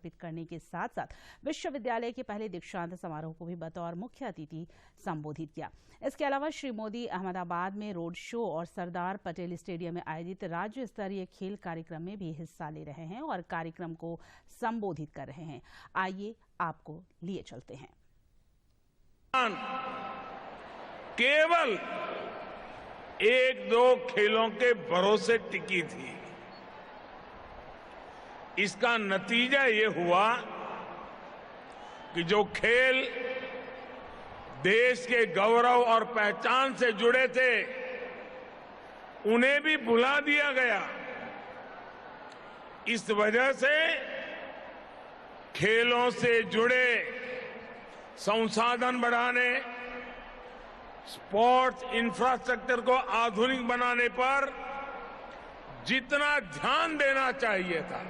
करने के साथ साथ विश्वविद्यालय के पहले दीक्षांत समारोह को भी बतौर मुख्य अतिथि संबोधित किया। इसके अलावा श्री मोदी अहमदाबाद में रोड शो और सरदार पटेल स्टेडियम में आयोजित राज्य स्तरीय खेल कार्यक्रम में भी हिस्सा ले रहे हैं और कार्यक्रम को संबोधित कर रहे हैं। आइए आपको लिए चलते हैं। केवल एक दो खेलों के भरोसे टिकी थी। इसका नतीजा ये हुआ कि जो खेल देश के गौरव और पहचान से जुड़े थे उन्हें भी भुला दिया गया। इस वजह से खेलों से जुड़े संसाधन बढ़ाने, स्पोर्ट्स इंफ्रास्ट्रक्चर को आधुनिक बनाने पर जितना ध्यान देना चाहिए था,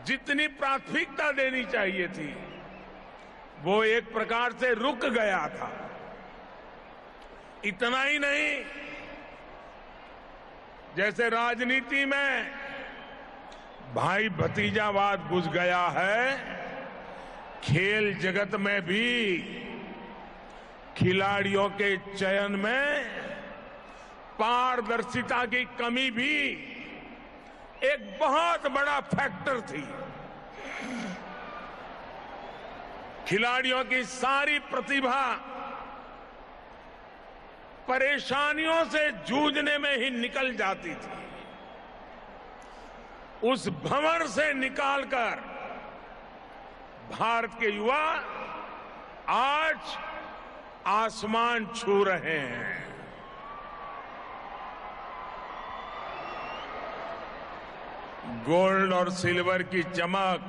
जितनी प्राथमिकता देनी चाहिए थी, वो एक प्रकार से रुक गया था। इतना ही नहीं, जैसे राजनीति में भाई भतीजावाद घुस गया है, खेल जगत में भी खिलाड़ियों के चयन में पारदर्शिता की कमी भी एक बहुत बड़ा फैक्टर थी। खिलाड़ियों की सारी प्रतिभा परेशानियों से जूझने में ही निकल जाती थी। उस भंवर से निकालकर भारत के युवा आज आसमान छू रहे हैं। गोल्ड और सिल्वर की चमक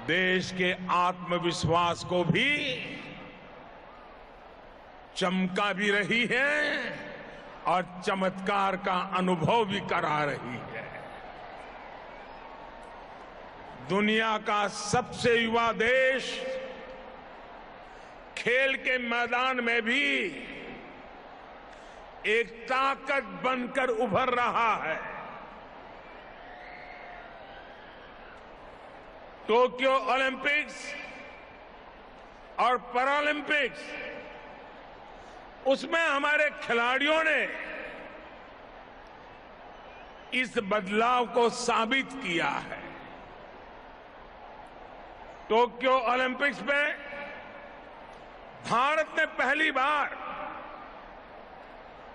देश के आत्मविश्वास को भी चमका भी रही है और चमत्कार का अनुभव भी करा रही है। दुनिया का सबसे युवा देश खेल के मैदान में भी एक ताकत बनकर उभर रहा है। टोक्यो ओलंपिक्स और पैरालंपिक्स, उसमें हमारे खिलाड़ियों ने इस बदलाव को साबित किया है। टोक्यो ओलंपिक्स में भारत ने पहली बार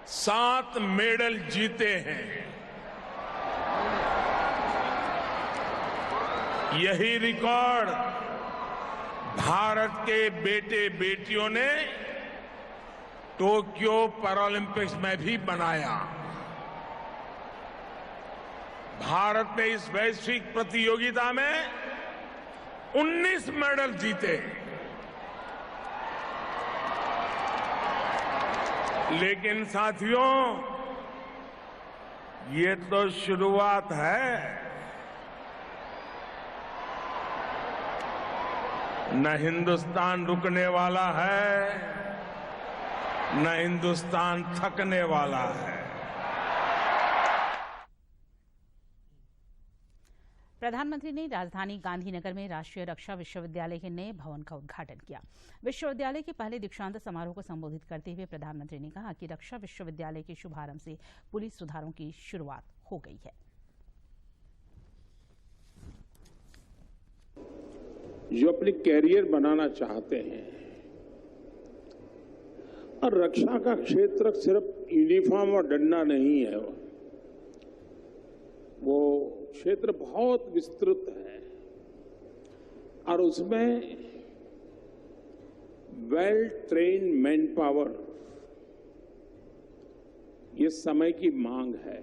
7 मेडल जीते हैं। यही रिकॉर्ड भारत के बेटे बेटियों ने टोक्यो पैरालंपिक्स में भी बनाया। भारत ने इस वैश्विक प्रतियोगिता में 19 मेडल जीते। लेकिन साथियों, ये तो शुरुआत है। न हिंदुस्तान रुकने वाला है, न हिंदुस्तान थकने वाला है। प्रधानमंत्री ने राजधानी गांधीनगर में राष्ट्रीय रक्षा विश्वविद्यालय के नए भवन का उद्घाटन किया। विश्वविद्यालय के पहले दीक्षांत समारोह को संबोधित करते हुए प्रधानमंत्री ने कहा कि रक्षा विश्वविद्यालय के शुभारंभ से पुलिस सुधारों की शुरुआत हो गई है। जो अपने कैरियर बनाना चाहते हैं, और रक्षा का क्षेत्र सिर्फ यूनिफॉर्म और डंडा नहीं है, वो क्षेत्र बहुत विस्तृत है और उसमें वेल ट्रेन्ड मैन पावर ये समय की मांग है।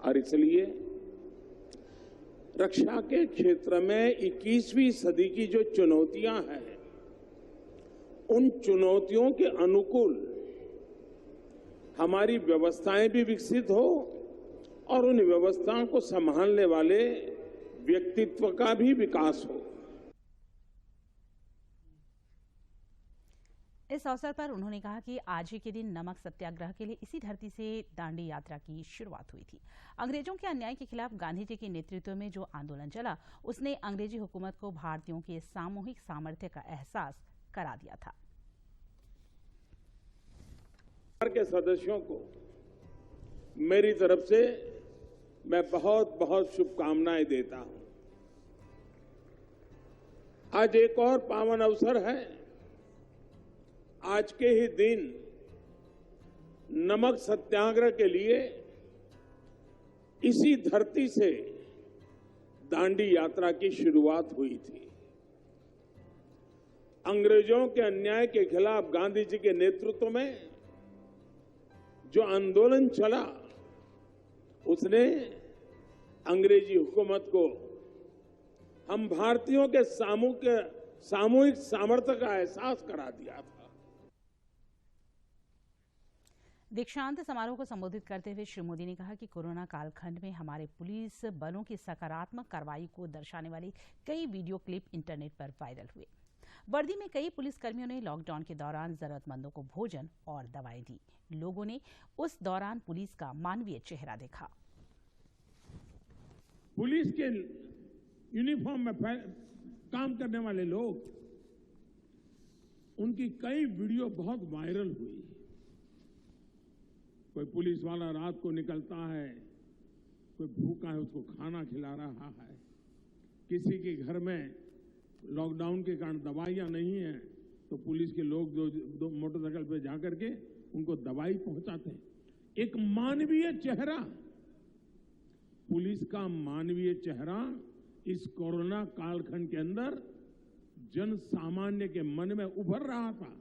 और इसलिए रक्षा के क्षेत्र में 21वीं सदी की जो चुनौतियां हैं, उन चुनौतियों के अनुकूल हमारी व्यवस्थाएं भी विकसित हो और उन व्यवस्थाओं को संभालने वाले व्यक्तित्व का भी विकास हो। इस अवसर पर उन्होंने कहा कि आज ही के दिन नमक सत्याग्रह के लिए इसी धरती से दांडी यात्रा की शुरुआत हुई थी। अंग्रेजों के अन्याय के खिलाफ गांधी जी के नेतृत्व में जो आंदोलन चला, उसने अंग्रेजी हुकूमत को भारतीयों के सामूहिक सामर्थ्य का एहसास करा दिया था। के सदस्यों को मेरी तरफ से मैं बहुत बहुत शुभकामनाएं देता हूं। आज एक और पावन अवसर है। आज के ही दिन नमक सत्याग्रह के लिए इसी धरती से दांडी यात्रा की शुरुआत हुई थी। अंग्रेजों के अन्याय के खिलाफ गांधी जी के नेतृत्व में जो आंदोलन चला, उसने अंग्रेजी हुकूमत को हम भारतीयों के सामूहिक सामर्थ्य का एहसास करा दिया था। दीक्षांत समारोह को संबोधित करते हुए श्री मोदी ने कहा कि कोरोना कालखंड में हमारे पुलिस बलों की सकारात्मक कार्रवाई को दर्शाने वाली कई वीडियो क्लिप इंटरनेट पर वायरल हुए। वर्दी में कई पुलिसकर्मियों ने लॉकडाउन के दौरान जरूरतमंदों को भोजन और दवाएं दी। लोगों ने उस दौरान पुलिस का मानवीय चेहरा देखा। पुलिस के यूनिफॉर्म में काम करने वाले लोग, उनकी कई वीडियो बहुत वायरल हुई। कोई पुलिस वाला रात को निकलता है, कोई भूखा है उसको खाना खिला रहा है, किसी के घर में लॉकडाउन के कारण दवाइयां नहीं है तो पुलिस के लोग जो मोटरसाइकिल पे जाकर के उनको दवाई पहुंचाते हैं। एक मानवीय चेहरा, पुलिस का मानवीय चेहरा इस कोरोना कालखंड के अंदर जन सामान्य के मन में उभर रहा था।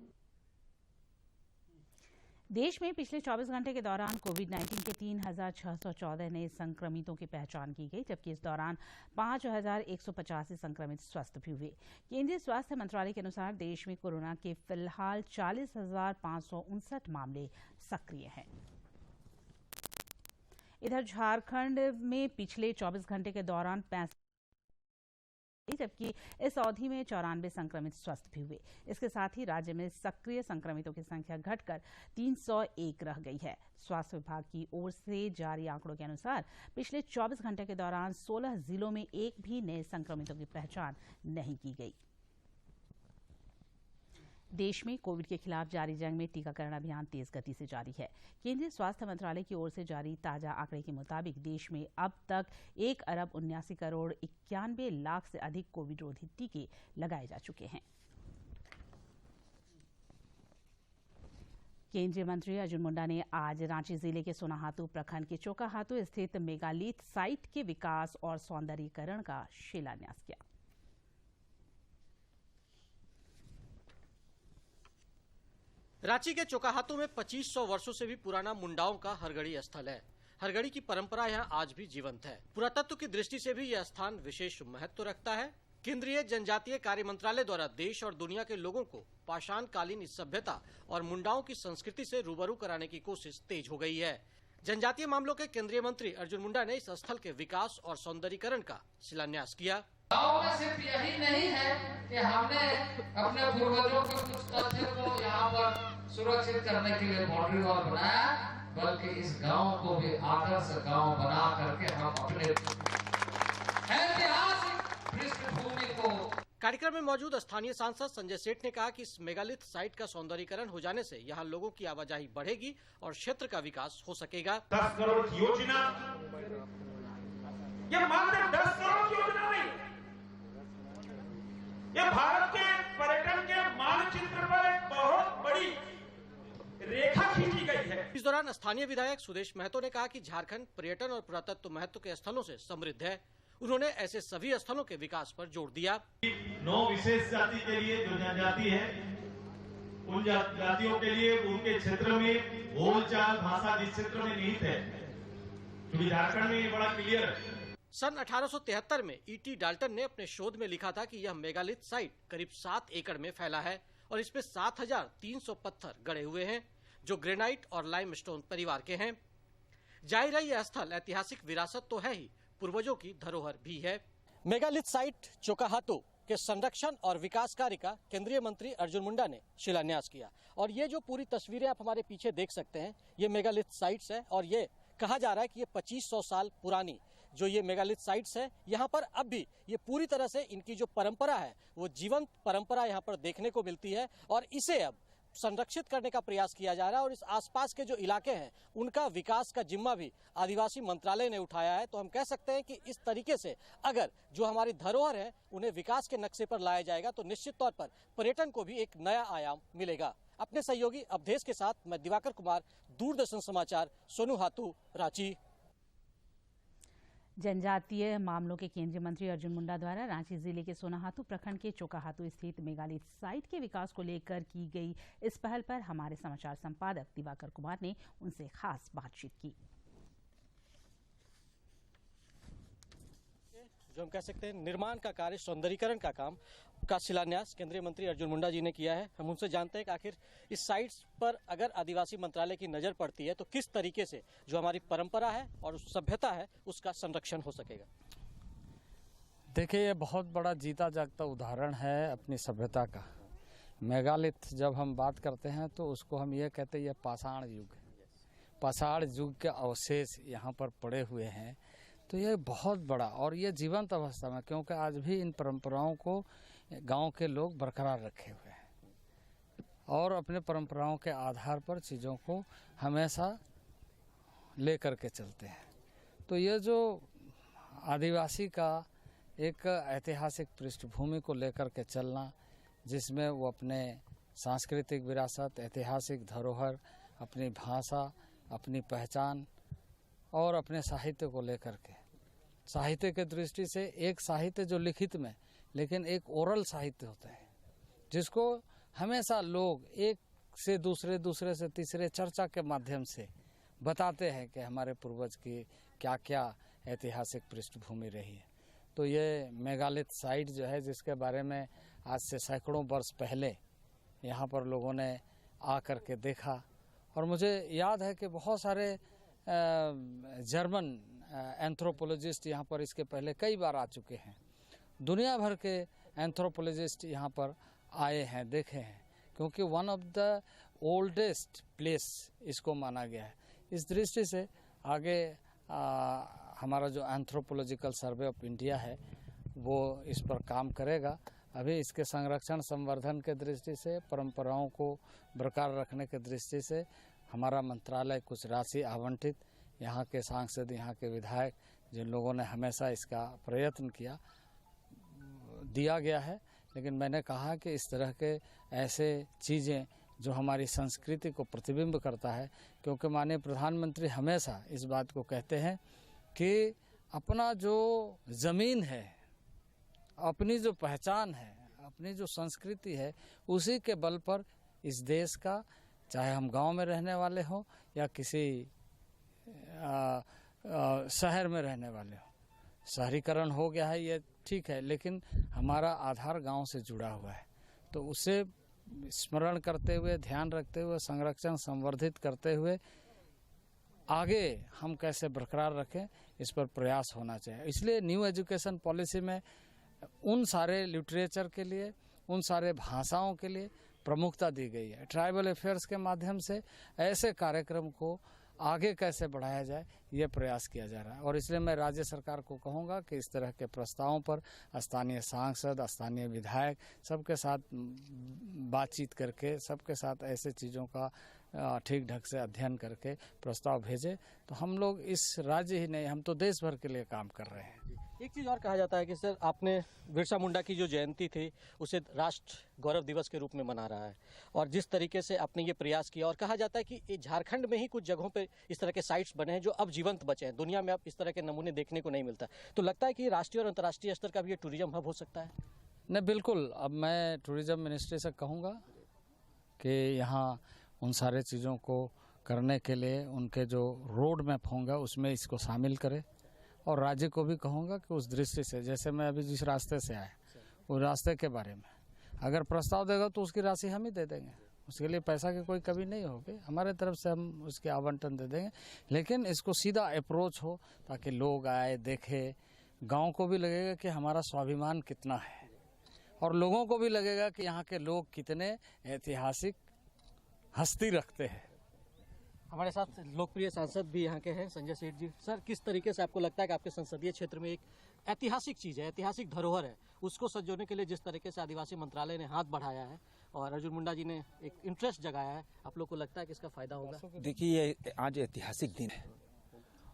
देश में पिछले 24 घंटे के दौरान कोविड-19 के 3,614 नए संक्रमितों की पहचान की गई, जबकि इस दौरान 5,185 संक्रमित स्वस्थ भी हुए। केंद्रीय स्वास्थ्य मंत्रालय के अनुसार देश में कोरोना के फिलहाल 40,559 मामले सक्रिय हैं। इधर झारखंड में पिछले 24 घंटे के दौरान 65, जबकि इस अवधि में 94 संक्रमित स्वस्थ भी हुए। इसके साथ ही राज्य में सक्रिय संक्रमितों की संख्या घटकर 301 रह गई है। स्वास्थ्य विभाग की ओर से जारी आंकड़ों के अनुसार पिछले 24 घंटे के दौरान 16 जिलों में एक भी नए संक्रमितों की पहचान नहीं की गई। देश में कोविड के खिलाफ जारी जंग में टीकाकरण अभियान तेज गति से जारी है। केंद्रीय स्वास्थ्य मंत्रालय की ओर से जारी ताजा आंकड़े के मुताबिक देश में अब तक 1,79,91,00,000 से अधिक कोविड रोधी टीके लगाए जा चुके हैं। केंद्रीय मंत्री अर्जुन मुंडा ने आज रांची जिले के सोनाहातू प्रखंड के चोकाहातू स्थित मेगालिथ साइट के विकास और सौंदर्यीकरण का शिलान्यास किया। रांची के चोकाहातू में 2500 वर्षों से भी पुराना मुंडाओं का हरगढ़ी स्थल है। हरगढ़ी की परंपरा यहाँ आज भी जीवंत है। पुरातत्व की दृष्टि से भी यह स्थान विशेष महत्व रखता है। केंद्रीय जनजातीय कार्य मंत्रालय द्वारा देश और दुनिया के लोगों को पाषाण कालीन इस सभ्यता और मुंडाओं की संस्कृति से रूबरू कराने की कोशिश तेज हो गई है। जनजातीय मामलों के केंद्रीय मंत्री अर्जुन मुंडा ने इस स्थल के विकास और सौंदर्यीकरण का शिलान्यास किया। गाँव में सिर्फ यही नहीं है कि हमने अपने पूर्वजों के कुछ तथ्यों को यहाँ पर सुरक्षित करने के लिए बाउंड्री वॉल बनाया, बल्कि इस गांव को भी आदर्श गांव बना करके हम अपने ऐतिहासिक पृष्ठभूमि को। कार्यक्रम में मौजूद स्थानीय सांसद संजय सेठ ने कहा कि इस मेगालिथ साइट का सौंदर्यीकरण हो जाने से यहाँ लोगों की आवाजाही बढ़ेगी और क्षेत्र का विकास हो सकेगा। 10 करोड़ की योजना, ये मात्र 10 करोड़ की योजना नहीं, ये भारत के पर्यटन के मानचित्र पर एक बहुत बड़ी रेखा खींची गई है। इस दौरान स्थानीय विधायक सुदेश महतो ने कहा कि झारखंड पर्यटन और पुरातत्व महत्व के स्थलों से समृद्ध है। उन्होंने ऐसे सभी स्थलों के विकास पर जोर दिया। 9 विशेष जाति के लिए जो जनजाति है, उन जातियों के लिए उनके क्षेत्र में बोलचाल भाषा जिस क्षेत्र में निहित है, क्योंकि झारखंड में ये बड़ा क्लियर है। सन 1873 में ईटी डाल्टन ने अपने शोध में लिखा था कि यह मेगालिथ साइट करीब 7 एकड़ में फैला है और इसमें 7,300 पत्थर गड़े हुए हैं जो ग्रेनाइट और लाइमस्टोन परिवार के हैं। जाहिर है यह स्थल ऐतिहासिक विरासत तो है ही, पूर्वजों की धरोहर भी है। मेगालिथ साइट चोकाहातू के संरक्षण और विकास कार्य का केंद्रीय मंत्री अर्जुन मुंडा ने शिलान्यास किया। और ये जो पूरी तस्वीरें आप हमारे पीछे देख सकते हैं, ये मेगालिथ साइट्स है और ये कहा जा रहा है कि ये 2500 साल पुरानी जो ये मेगालिथ साइट्स है, यहाँ पर अब भी ये पूरी तरह से इनकी जो परंपरा है वो जीवंत परंपरा यहाँ पर देखने को मिलती है और इसे अब संरक्षित करने का प्रयास किया जा रहा है। और इस आसपास के जो इलाके हैं उनका विकास का जिम्मा भी आदिवासी मंत्रालय ने उठाया है। तो हम कह सकते हैं कि इस तरीके से अगर जो हमारी धरोहर है उन्हें विकास के नक्शे पर लाया जाएगा तो निश्चित तौर पर पर्यटन को भी एक नया आयाम मिलेगा। अपने सहयोगी अवधेश के साथ मैं दिवाकर कुमार, दूरदर्शन समाचार, सोनूहातू, रांची। जनजातीय मामलों के केंद्रीय मंत्री अर्जुन मुंडा द्वारा रांची जिले के सोनाहातू प्रखंड के चोकाहातू स्थित मेगालिथ साइट के विकास को लेकर की गई इस पहल पर हमारे समाचार संपादक दिवाकर कुमार ने उनसे खास बातचीत की। जो हम कह सकते हैं निर्माण का कार्य, सौंदर्यीकरण का काम का शिलान्यास केंद्रीय मंत्री अर्जुन मुंडा जी ने किया है। हम उनसे जानते हैं कि आखिर इस साइट्स पर अगर आदिवासी मंत्रालय की नजर पड़ती है तो किस तरीके से जो हमारी परंपरा है और सभ्यता है उसका संरक्षण हो सकेगा। देखिए, ये बहुत बड़ा जीता जागता उदाहरण है अपनी सभ्यता का। मेगालिथ जब हम बात करते हैं तो उसको हम ये कहते हैं ये पाषाण युग, पाषाण युग के अवशेष यहाँ पर पड़े हुए हैं। तो ये बहुत बड़ा और ये जीवंत अवस्था में, क्योंकि आज भी इन परंपराओं को गांव के लोग बरकरार रखे हुए हैं और अपने परंपराओं के आधार पर चीज़ों को हमेशा ले कर के चलते हैं। तो ये जो आदिवासी का एक ऐतिहासिक पृष्ठभूमि को लेकर के चलना, जिसमें वो अपने सांस्कृतिक विरासत, ऐतिहासिक धरोहर, अपनी भाषा, अपनी पहचान और अपने साहित्य को लेकर के, साहित्य के दृष्टि से एक साहित्य जो लिखित में, लेकिन एक ओरल साहित्य होता है जिसको हमेशा लोग एक से दूसरे, दूसरे से तीसरे चर्चा के माध्यम से बताते हैं कि हमारे पूर्वज की क्या क्या ऐतिहासिक पृष्ठभूमि रही है। तो ये मेगालिथ साइट जो है, जिसके बारे में आज से सैकड़ों वर्ष पहले यहाँ पर लोगों ने आकर के देखा, और मुझे याद है कि बहुत सारे जर्मन एंथ्रोपोलॉजिस्ट यहाँ पर इसके पहले कई बार आ चुके हैं। दुनिया भर के एंथ्रोपोलॉजिस्ट यहाँ पर आए हैं, देखे हैं, क्योंकि one of the oldest place इसको माना गया है। इस दृष्टि से आगे हमारा जो एंथ्रोपोलॉजिकल सर्वे ऑफ इंडिया है वो इस पर काम करेगा। अभी इसके संरक्षण संवर्धन के दृष्टि से, परंपराओं को बरकरार रखने के दृष्टि से हमारा मंत्रालय कुछ राशि आवंटित, यहाँ के सांसद, यहाँ के विधायक, जिन लोगों ने हमेशा इसका प्रयत्न किया, दिया गया है। लेकिन मैंने कहा कि इस तरह के ऐसे चीज़ें जो हमारी संस्कृति को प्रतिबिंब करता है, क्योंकि माननीय प्रधानमंत्री हमेशा इस बात को कहते हैं कि अपना जो ज़मीन है, अपनी जो पहचान है, अपनी जो संस्कृति है, उसी के बल पर इस देश का, चाहे हम गांव में रहने वाले हों या किसी शहर में रहने वाले हों, शहरीकरण हो गया है ये ठीक है, लेकिन हमारा आधार गांव से जुड़ा हुआ है। तो उसे स्मरण करते हुए, ध्यान रखते हुए, संरक्षण संवर्धित करते हुए आगे हम कैसे बरकरार रखें, इस पर प्रयास होना चाहिए। इसलिए न्यू एजुकेशन पॉलिसी में उन सारे लिटरेचर के लिए, उन सारे भाषाओं के लिए प्रमुखता दी गई है। ट्राइबल अफेयर्स के माध्यम से ऐसे कार्यक्रम को आगे कैसे बढ़ाया जाए, ये प्रयास किया जा रहा है। और इसलिए मैं राज्य सरकार को कहूँगा कि इस तरह के प्रस्तावों पर स्थानीय सांसद, स्थानीय विधायक सबके साथ बातचीत करके, सबके साथ ऐसे चीज़ों का ठीक ढंग से अध्ययन करके प्रस्ताव भेजे, तो हम लोग इस राज्य ही नहीं, हम तो देश भर के लिए काम कर रहे हैं। एक चीज़ और कहा जाता है कि सर, आपने बिरसा मुंडा की जो जयंती थी उसे राष्ट्र गौरव दिवस के रूप में मना रहा है, और जिस तरीके से आपने ये प्रयास किया, और कहा जाता है कि झारखंड में ही कुछ जगहों पे इस तरह के साइट्स बने हैं जो अब जीवंत बचे हैं, दुनिया में अब इस तरह के नमूने देखने को नहीं मिलता। तो लगता है कि राष्ट्रीय और अंतर्राष्ट्रीय स्तर का भी ये टूरिज्म हब हो सकता है। नहीं, बिल्कुल। अब मैं टूरिज्म मिनिस्ट्री से कहूँगा कि यहाँ उन सारे चीज़ों को करने के लिए उनके जो रोड मैप होंगे उसमें इसको शामिल करें, और राज्य को भी कहूँगा कि उस दृष्टि से, जैसे मैं अभी जिस रास्ते से आया, उस रास्ते के बारे में अगर प्रस्ताव देगा तो उसकी राशि हम ही दे देंगे, उसके लिए पैसा की कोई कमी नहीं होगी, हमारे तरफ से हम उसके आवंटन दे देंगे। लेकिन इसको सीधा अप्रोच हो ताकि लोग आए, देखें, गांव को भी लगेगा कि हमारा स्वाभिमान कितना है, और लोगों को भी लगेगा कि यहाँ के लोग कितने ऐतिहासिक हस्ती रखते हैं। हमारे साथ लोकप्रिय सांसद भी यहाँ के हैं, संजय सेठ जी। सर, किस तरीके से आपको लगता है कि आपके संसदीय क्षेत्र में एक ऐतिहासिक चीज़ है, ऐतिहासिक धरोहर है, उसको संजोने के लिए जिस तरीके से आदिवासी मंत्रालय ने हाथ बढ़ाया है और अर्जुन मुंडा जी ने एक इंटरेस्ट जगाया है, आप लोग को लगता है कि इसका फायदा होगा? देखिए, ये आज ऐतिहासिक दिन है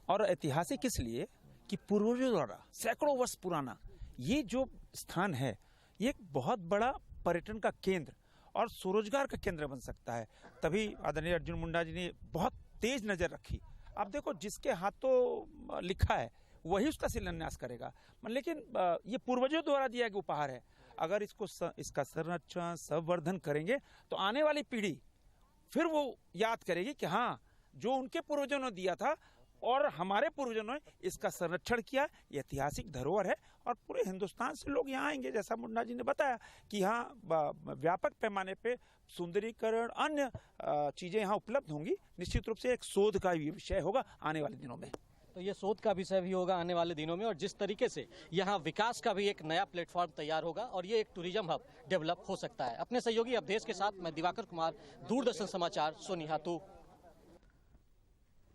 और ऐतिहासिक इसलिए कि पूर्वजों द्वारा सैकड़ों वर्ष पुराना ये जो स्थान है, ये एक बहुत बड़ा पर्यटन का केंद्र और स्वरोजगार का केंद्र बन सकता है। तभी आदरणीय अर्जुन मुंडा जी ने बहुत तेज नजर रखी। आप देखो, जिसके हाथों लिखा है वही उसका शिलान्यास करेगा। लेकिन ये पूर्वजों द्वारा दिया गया उपहार है। अगर इसका संरक्षण संवर्धन करेंगे तो आने वाली पीढ़ी फिर वो याद करेगी कि हाँ, जो उनके पूर्वजों ने दिया था और हमारे पूर्वजों ने इसका संरक्षण किया। ये ऐतिहासिक धरोहर है और पूरे हिंदुस्तान से लोग यहाँ आएंगे। जैसा मुंडा जी ने बताया कि यहाँ व्यापक पैमाने पे सुंदरीकरण, अन्य चीजें यहाँ उपलब्ध होंगी। निश्चित रूप से एक शोध का भी विषय होगा आने वाले दिनों में। तो ये शोध का विषय भी होगा आने वाले दिनों में, और जिस तरीके से यहाँ विकास का भी एक नया प्लेटफॉर्म तैयार होगा और ये एक टूरिज्म हब डेवलप हो सकता है। अपने सहयोगी अवधेश के साथ मैं दिवाकर कुमार, दूरदर्शन समाचार, सोनिहातू।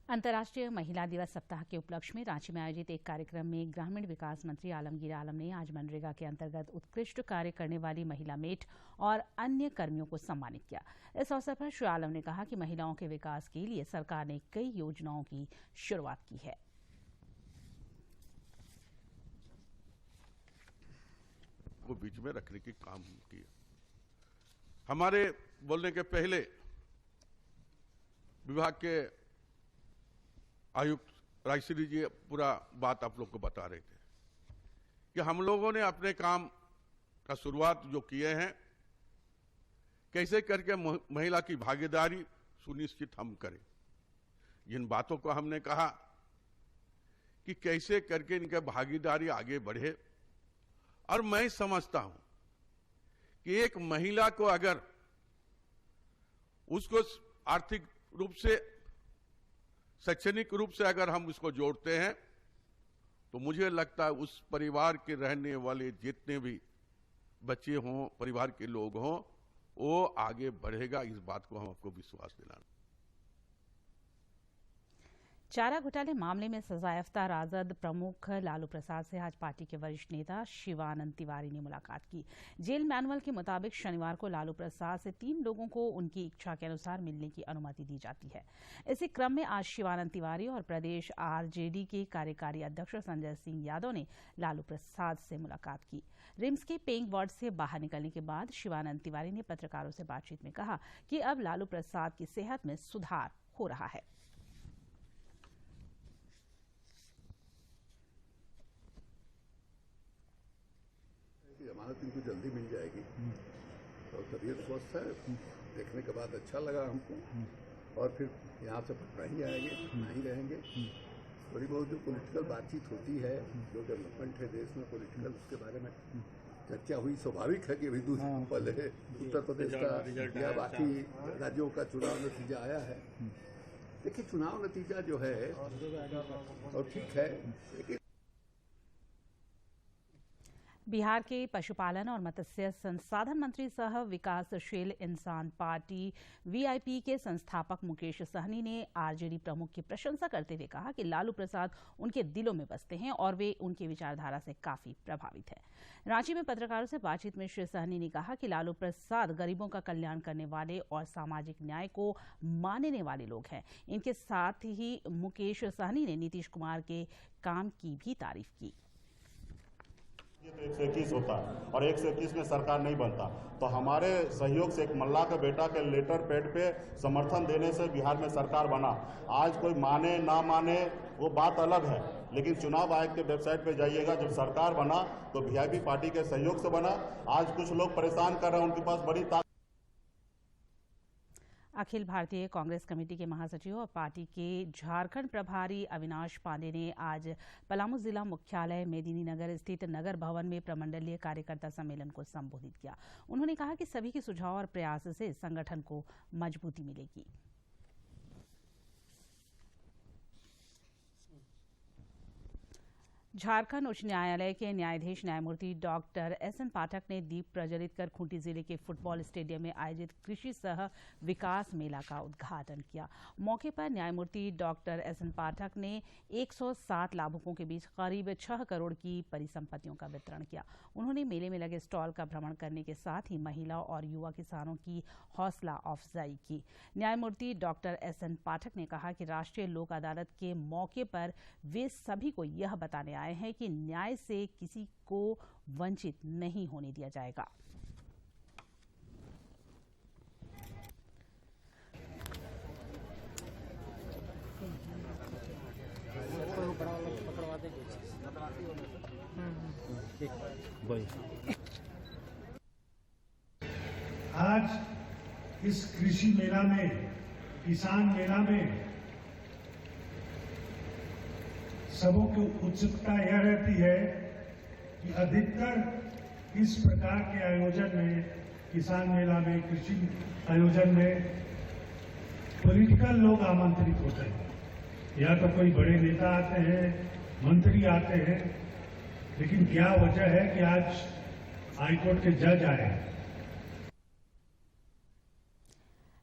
अंतर्राष्ट्रीय महिला दिवस सप्ताह के उपलक्ष्य में रांची में आयोजित एक कार्यक्रम में ग्रामीण विकास मंत्री आलमगीर आलम ने आज मनरेगा के अंतर्गत उत्कृष्ट कार्य करने वाली महिला मेट और अन्य कर्मियों को सम्मानित किया। इस अवसर पर श्री आलम ने कहा कि महिलाओं के विकास के लिए सरकार ने कई योजनाओं की शुरुआत की है। को बीच में रखने की काम किया। हमारे बोलने के पहले विभाग के आयुक्त रायश्री जी पूरा बात आप लोग को बता रहे थे कि हम लोगों ने अपने काम का शुरुआत जो किए हैं, कैसे करके महिला की भागीदारी सुनिश्चित हम करें। जिन बातों को हमने कहा कि कैसे करके इनका भागीदारी आगे बढ़े, और मैं समझता हूं कि एक महिला को अगर उसको आर्थिक रूप से, शैक्षणिक रूप से अगर हम उसको जोड़ते हैं तो मुझे लगता है उस परिवार के रहने वाले जितने भी बच्चे हों, परिवार के लोग हों, वो आगे बढ़ेगा। इस बात को हम आपको विश्वास दिलाना। चारा घोटाले मामले में सजायाफ्ता राजद प्रमुख लालू प्रसाद से आज पार्टी के वरिष्ठ नेता शिवानंद तिवारी ने मुलाकात की। जेल मैनुअल के मुताबिक शनिवार को लालू प्रसाद से 3 लोगों को उनकी इच्छा के अनुसार मिलने की अनुमति दी जाती है। इसी क्रम में आज शिवानंद तिवारी और प्रदेश आरजेडी के कार्यकारी अध्यक्ष संजय सिंह यादव ने लालू प्रसाद से मुलाकात की। रिम्स के पेइंग वार्ड से बाहर निकलने के बाद शिवानंद तिवारी ने पत्रकारों से बातचीत में कहा कि अब लालू प्रसाद की सेहत में सुधार हो रहा है। जमानत इनको जल्दी मिल जाएगी और तबीयत स्वस्थ है। देखने के बाद अच्छा लगा हमको, और फिर यहाँ से पटना ही आएंगे, पटना ही रहेंगे। थोड़ी बहुत जो पॉलिटिकल बातचीत होती है, जो डेवलपमेंट है देश में पॉलिटिकल, उसके बारे में चर्चा हुई। स्वाभाविक है कि अभी पहले उत्तर प्रदेश का या बाकी राज्यों का चुनाव नतीजा आया है। देखिए, चुनाव नतीजा जो है और ठीक है, लेकिन बिहार के पशुपालन और मत्स्य संसाधन मंत्री सह विकासशील इंसान पार्टी वीआईपी के संस्थापक मुकेश सहनी ने आरजेडी प्रमुख की प्रशंसा करते हुए कहा कि लालू प्रसाद उनके दिलों में बसते हैं और वे उनकी विचारधारा से काफी प्रभावित हैं। रांची में पत्रकारों से बातचीत में श्री सहनी ने कहा कि लालू प्रसाद गरीबों का कल्याण करने वाले और सामाजिक न्याय को मानने वाले लोग हैं। इनके साथ ही मुकेश सहनी ने नीतीश कुमार के काम की भी तारीफ की। ये तो 121 होता और 121 में सरकार नहीं बनता, तो हमारे सहयोग से एक मल्ला का बेटा के लेटर पैड पे समर्थन देने से बिहार में सरकार बना। आज कोई माने ना माने वो बात अलग है, लेकिन चुनाव आयोग के वेबसाइट पे जाइएगा, जब सरकार बना तो वीआईपी पार्टी के सहयोग से बना। आज कुछ लोग परेशान कर रहे हैं, उनके पास बड़ी अखिल भारतीय कांग्रेस कमेटी के महासचिव और पार्टी के झारखंड प्रभारी अविनाश पांडे ने आज पलामू जिला मुख्यालय मेदिनीनगर स्थित नगर भवन में प्रमंडलीय कार्यकर्ता सम्मेलन को संबोधित किया। उन्होंने कहा कि सभी के सुझाव और प्रयास से संगठन को मजबूती मिलेगी। झारखंड उच्च न्यायालय के न्यायाधीश न्यायमूर्ति डॉक्टर एस.एन. पाठक ने दीप प्रज्वलित कर खूंटी जिले के फुटबॉल स्टेडियम में आयोजित कृषि सह विकास मेला का उद्घाटन किया। मौके पर न्यायमूर्ति डॉक्टर एस.एन. पाठक ने 107 लाभुकों के बीच करीब 6 करोड़ की परिसंपत्तियों का वितरण किया। उन्होंने मेले में लगे स्टॉल का भ्रमण करने के साथ ही महिला और युवा किसानों की हौसला अफजाई की। न्यायमूर्ति डॉक्टर एस.एन. पाठक ने कहा कि राष्ट्रीय लोक अदालत के मौके पर वे सभी को यह बताने आए हैं कि न्याय से किसी को वंचित नहीं होने दिया जाएगा। आज इस कृषि मेला में, किसान मेला में सबों की उत्सुकता यह रहती है कि अधिकतर इस प्रकार के आयोजन में, किसान मेला में, कृषि आयोजन में पॉलिटिकल लोग आमंत्रित होते हैं। या तो कोई बड़े नेता आते हैं, मंत्री आते हैं, लेकिन क्या वजह है कि आज हाईकोर्ट के जज आए हैं।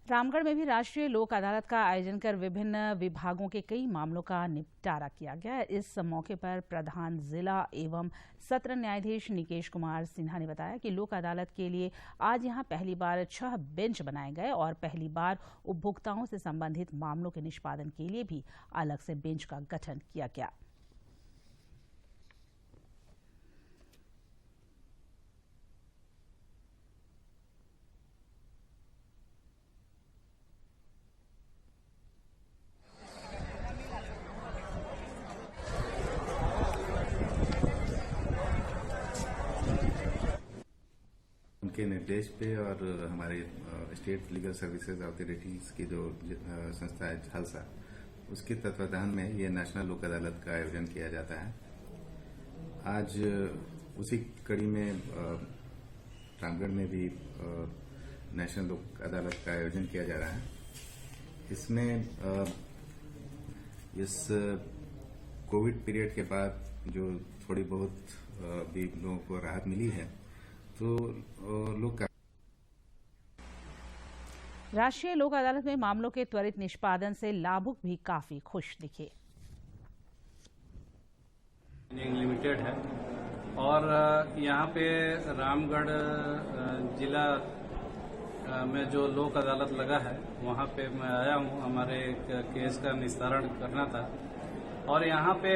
रामगढ़ में भी राष्ट्रीय लोक अदालत का आयोजन कर विभिन्न विभागों के कई मामलों का निपटारा किया गया। इस मौके पर प्रधान जिला एवं सत्र न्यायाधीश निकेश कुमार सिन्हा ने बताया कि लोक अदालत के लिए आज यहां पहली बार 6 बेंच बनाए गए और पहली बार उपभोक्ताओं से संबंधित मामलों के निष्पादन के लिए भी अलग से बेंच का गठन किया गया। उनके निर्देश पे और हमारे स्टेट लीगल सर्विसेज अथॉरिटीज की जो संस्था है झालसा, उसके तत्वाधान में ये नेशनल लोक अदालत का आयोजन किया जाता है। आज उसी कड़ी में रामगढ़ में भी नेशनल लोक अदालत का आयोजन किया जा रहा है। इसमें इस कोविड पीरियड के बाद जो थोड़ी बहुत भी लोगों को राहत मिली है, तो लोग राष्ट्रीय लोक अदालत में मामलों के त्वरित निष्पादन से लाभुक भी काफी खुश दिखे। लिमिटेड है और यहाँ पे रामगढ़ जिला में जो लोक अदालत लगा है वहाँ पे मैं आया हूँ। हमारे एक केस का निस्तारण करना था और यहाँ पे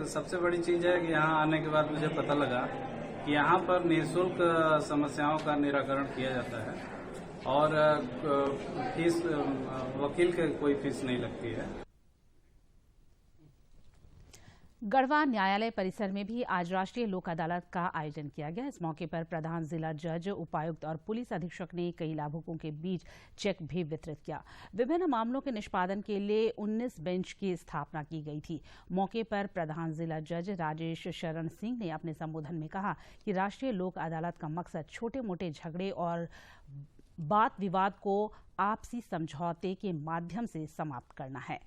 सबसे बड़ी चीज है कि यहाँ आने के बाद मुझे पता लगा कि यहाँ पर निःशुल्क समस्याओं का निराकरण किया जाता है और फीस, वकील के कोई फीस नहीं लगती है। गढ़वा न्यायालय परिसर में भी आज राष्ट्रीय लोक अदालत का आयोजन किया गया। इस मौके पर प्रधान जिला जज, उपायुक्त और पुलिस अधीक्षक ने कई लाभुकों के बीच चेक भी वितरित किया। विभिन्न मामलों के निष्पादन के लिए 19 बेंच की स्थापना की गई थी। मौके पर प्रधान जिला जज राजेश शरण सिंह ने अपने संबोधन में कहा कि राष्ट्रीय लोक अदालत का मकसद छोटे मोटे झगड़े और बात विवाद को आपसी समझौते के माध्यम से समाप्त करना है।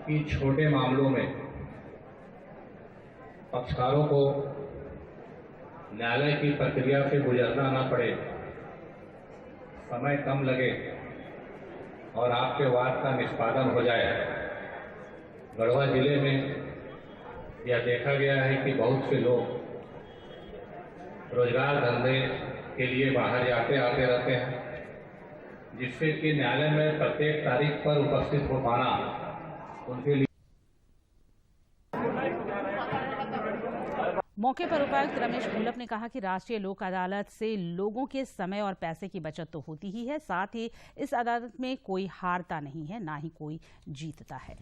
कि छोटे मामलों में पक्षकारों को न्यायालय की प्रक्रिया से गुजरना न पड़े, समय कम लगे और आपके वाद का निष्पादन हो जाए। गढ़वा जिले में यह देखा गया है कि बहुत से लोग रोजगार धंधे के लिए बाहर जाते आते रहते हैं, जिससे कि न्यायालय में प्रत्येक तारीख पर उपस्थित हो पाना उनके लिए। मौके पर उपायुक्त रमेश घोलप ने कहा कि राष्ट्रीय लोक अदालत से लोगों के समय और पैसे की बचत तो होती ही है, साथ ही इस अदालत में कोई हारता नहीं है, ना ही कोई जीतता है।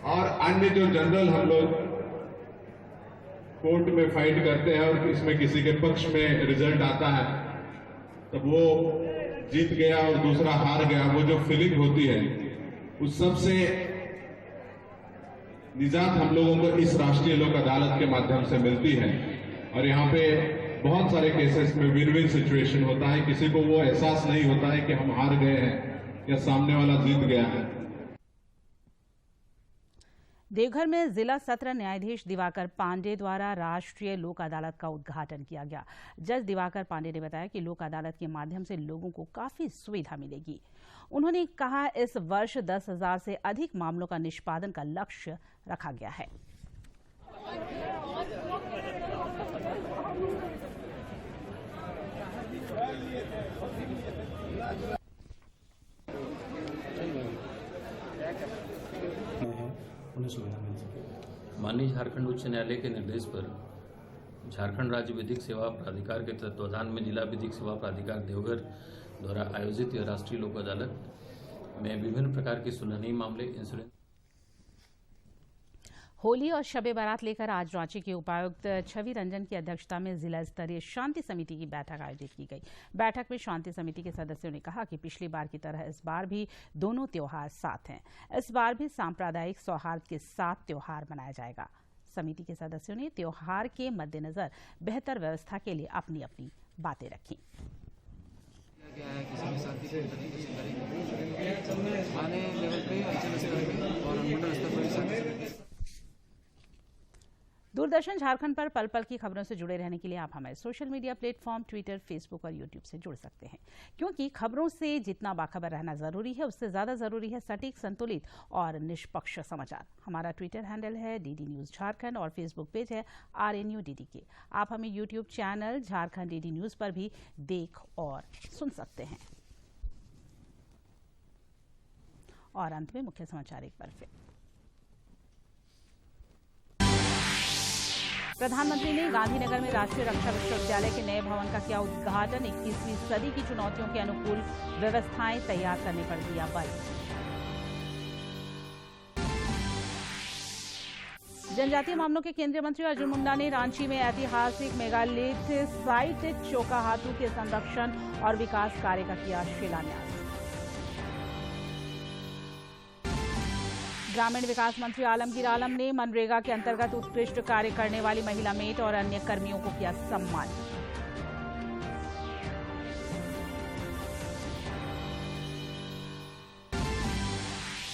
और अन्य जो जनरल हम लोग कोर्ट में फाइट करते हैं और इसमें किसी के पक्ष में रिजल्ट आता है, तब वो जीत गया और दूसरा हार गया, वो जो फीलिंग होती है उस सबसे निजात हम लोगों को इस राष्ट्रीय लोक अदालत के माध्यम से मिलती है। और यहाँ पे बहुत सारे केसेस में विन विन सिचुएशन होता है। किसी को वो एहसास नहीं होता है कि हम हार गए हैं, या सामने वाला जीत गया है। देवघर में जिला सत्र न्यायाधीश दिवाकर पांडे द्वारा राष्ट्रीय लोक अदालत का उद्घाटन किया गया। जज दिवाकर पांडे ने बताया कि लोक अदालत के माध्यम से लोगों को काफी सुविधा मिलेगी। उन्होंने कहा इस वर्ष 10,000 से अधिक मामलों का निष्पादन का लक्ष्य रखा गया है। माननीय झारखंड उच्च न्यायालय के निर्देश पर झारखंड राज्य विधिक सेवा प्राधिकार के तत्वाधान में जिला विधिक सेवा प्राधिकार देवघर द्वारा आयोजित यह राष्ट्रीय लोक अदालत में विभिन्न प्रकार के सुनहनी मामले, इंश्योरेंस। होली और शबे बारात लेकर आज रांची के उपायुक्त छवि रंजन की अध्यक्षता में जिला स्तरीय शांति समिति की बैठक आयोजित की गई। बैठक में शांति समिति के सदस्यों ने कहा कि पिछली बार की तरह इस बार भी दोनों त्योहार साथ हैं। इस बार भी सांप्रदायिक सौहार्द के साथ त्योहार मनाया जाएगा। समिति के सदस्यों ने त्योहार के मद्देनजर बेहतर व्यवस्था के लिए अपनी अपनी बातें रखी। दूरदर्शन झारखंड पर पल पल की खबरों से जुड़े रहने के लिए आप हमारे social media platform Twitter, Facebook और यूट्यूब से जुड़ सकते हैं, क्योंकि खबरों से जितना बाखबर रहना जरूरी है उससे ज्यादा जरूरी है सटीक, संतुलित और निष्पक्ष समाचार। हमारा ट्विटर हैंडल है DD न्यूज झारखंड और फेसबुक पेज है RNUDDK। आप हमें YouTube channel Jharkhand DD news पर भी देख और सुन सकते हैं। और अंत में मुख्य समाचार एक बार फिर। प्रधानमंत्री ने गांधीनगर में राष्ट्रीय रक्षा विश्वविद्यालय के नए भवन का किया उद्घाटन। 21वीं सदी की चुनौतियों के अनुकूल व्यवस्थाएं तैयार करने पर दिया बल। जनजातीय मामलों के केंद्रीय मंत्री अर्जुन मुंडा ने रांची में ऐतिहासिक मेगालिथ साइट चोकाहातू के संरक्षण और विकास कार्य का किया शिलान्यास। ग्रामीण विकास मंत्री आलमगीर आलम ने मनरेगा के अंतर्गत उत्कृष्ट कार्य करने वाली महिला मेट और अन्य कर्मियों को किया सम्मान।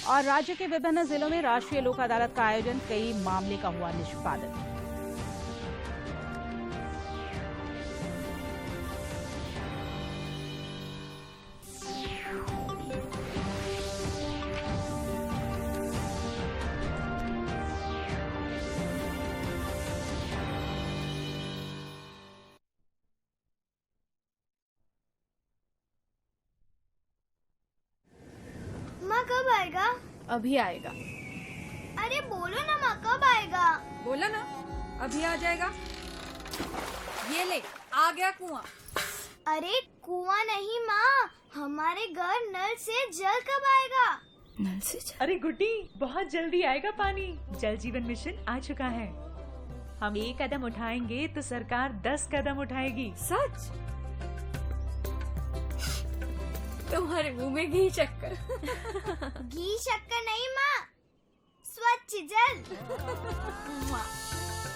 और राज्य के विभिन्न जिलों में राष्ट्रीय लोक अदालत का आयोजन, कई मामले का हुआ निष्पादन। माँ कब आएगा? अभी आएगा। अरे बोलो ना माँ कब आएगा? बोला ना अभी आ जाएगा। ये ले आ गया कुआं। अरे कुआं नहीं माँ, हमारे घर नल से जल कब आएगा? नल से जल? अरे गुड्डी बहुत जल्दी आएगा पानी। जल जीवन मिशन आ चुका है। हम एक कदम उठाएंगे तो सरकार 10 कदम उठाएगी। सच? तुम्हारे मुंह में घी शक्कर। घी शक्कर नहीं माँ, स्वच्छ जल।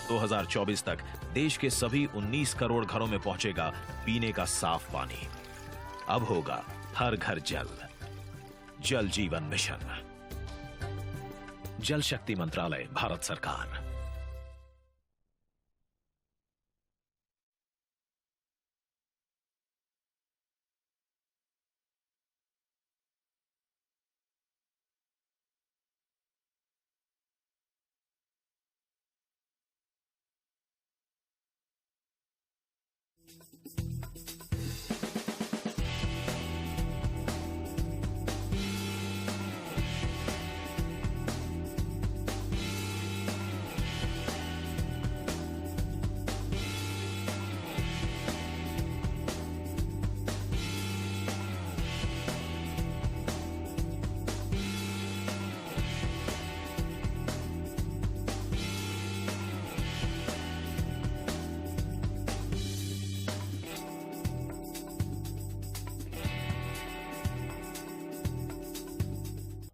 2024 तक देश के सभी 19 करोड़ घरों में पहुंचेगा पीने का साफ पानी। अब होगा हर घर जल। जल जीवन मिशन, जल शक्ति मंत्रालय, भारत सरकार।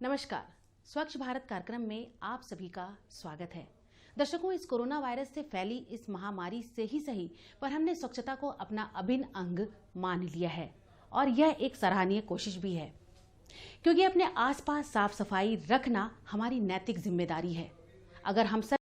नमस्कार, स्वच्छ भारत कार्यक्रम में आप सभी का स्वागत है। दर्शकों, इस कोरोना वायरस से फैली इस महामारी से ही सही, पर हमने स्वच्छता को अपना अभिन्न अंग मान लिया है और यह एक सराहनीय कोशिश भी है। क्योंकि अपने आसपास साफ सफाई रखना हमारी नैतिक जिम्मेदारी है। अगर हम सब